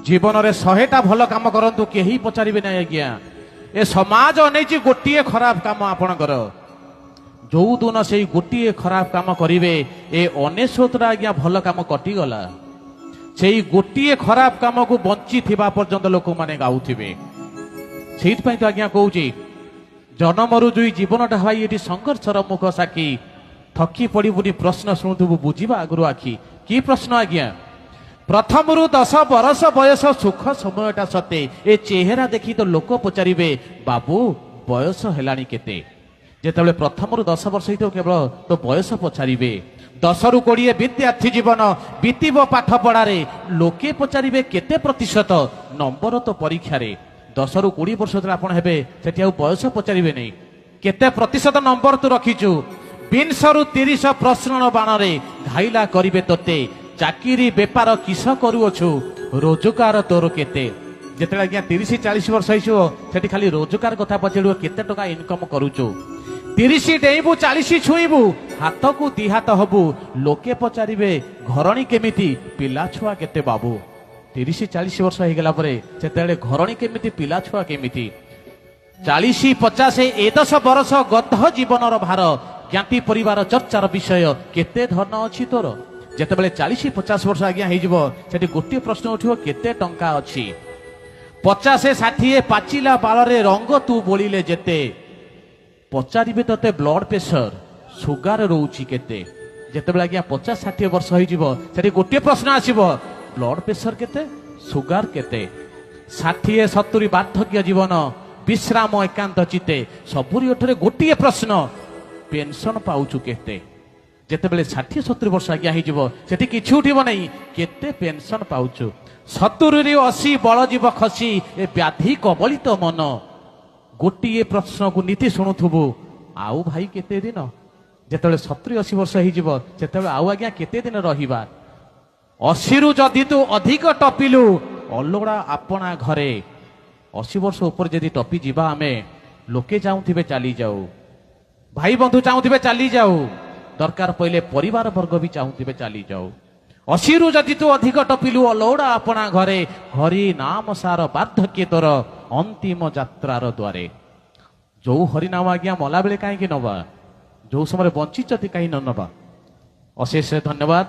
जीवन में 100टा भल कम करंतु केही पचारिबे ना आज्ञा ए समाज अनेची गोटिए खराब काम आपणकर जो दिन से गोटिए खराब काम करिवे ए 99 आज्ञा भल काम कटिगला से गोटिए खराब काम को बंची थिबा पर्यंत लोक माने गाउथिबे सेइथ तो आज्ञा कहूची जन्मरु जुई जीवनटा भाई ये संघर्षर मुख साक्षी थकी पड़ी बुनी प्रश्न शुणुबू बुझा आगु आखि कि प्रश्न आज्ञा प्रथम 10 बरस बयस सुख समयटा सते ए चेहरा देखी तो लोक पचारे बाबू बयस हेलानी केते जेतेबेले प्रथम 10 वर्ष ही केवल तो बयस पचारे 10 रु 20 विद्यार्थी जीवन बीतब पाठ पढ़ारे लोके पचारे केते प्रतिशत नंबर तो परीक्षा 10 रु 20 वर्ष आपड़ हे से बयस पचारे नहीं केते प्रतिशत नंबर तू रखीचु 20 रु 30 प्रश्न बाण घाइला करिवे तोते चाकरी बेपार किस करुअछु रोजगार तोर केते जेते आज्ञा 30-40 वर्ष होती खाली रोजगार कथा पचार केते टका इनकम करुचु 30 डेबू 40 छुईबू हाथ को दी हाथ हबू लोके पचारे घरणी केमिति पिला छुआ केते बाबू 30-40 वर्ष हो गला से घरणी केमिति पिला छुआ केमिति 40-50 ए 10 वर्ष गध जीवन भार ज्ञाति परिवार चर्चार विषय केते धन अच्छी तोर जेतेबेले 40-50 वर्ष आज्ञा से गोटे प्रश्न उठो केते टंका अच्छी 50-60 पाचिला बालरे रंग तू बोलिले जेते पचारे तते ब्लड प्रेशर सुगार रोची केते जेतेबेले आज्ञा 50-60 वर्ष हो गोटे प्रश्न आसीबो ब्लड प्रेशर केते सुगार केते 60-70 वार्धक्य जीवन विश्राम एकांत चिते सबुरी ओठरे गोटे प्रश्न पेंशन पाउचु केते जेतेबेले 60-70 वर्ष आज्ञा होती किसी उठब नहीं केते पेंशन पाउचु 70-80 बल जीव खसी ए व्याधि कबलित मन गोटे प्रश्न को नीति शुणुबू आउ भाई केते दिन जेतेबेले 70-80 वर्ष होते आउ आज्ञा केते दिन रहिबा 80 रु जदि तू अधिक टपिलु अलोड़ा आपना घरे 80 वर्ष ऊपर जदि टपी जीवा आमे लोके चाहूथिबे चली जाऊ भाई बंधु चाहूथिबे चली जाऊ दरकार पहले परिवार वर्ग भी चाहूथिबे चली जाऊ 80 रु जदि तू अधिक टपिलु अलोड़ा आपना घरे हरि नाम सार वार्धक्य तोर अंतिम यात्रार द्वारे जो हरिनाम आज्ञा मला बेले कहीं नवा जो समय बंची कहीं न नवा अशेष धन्यवाद।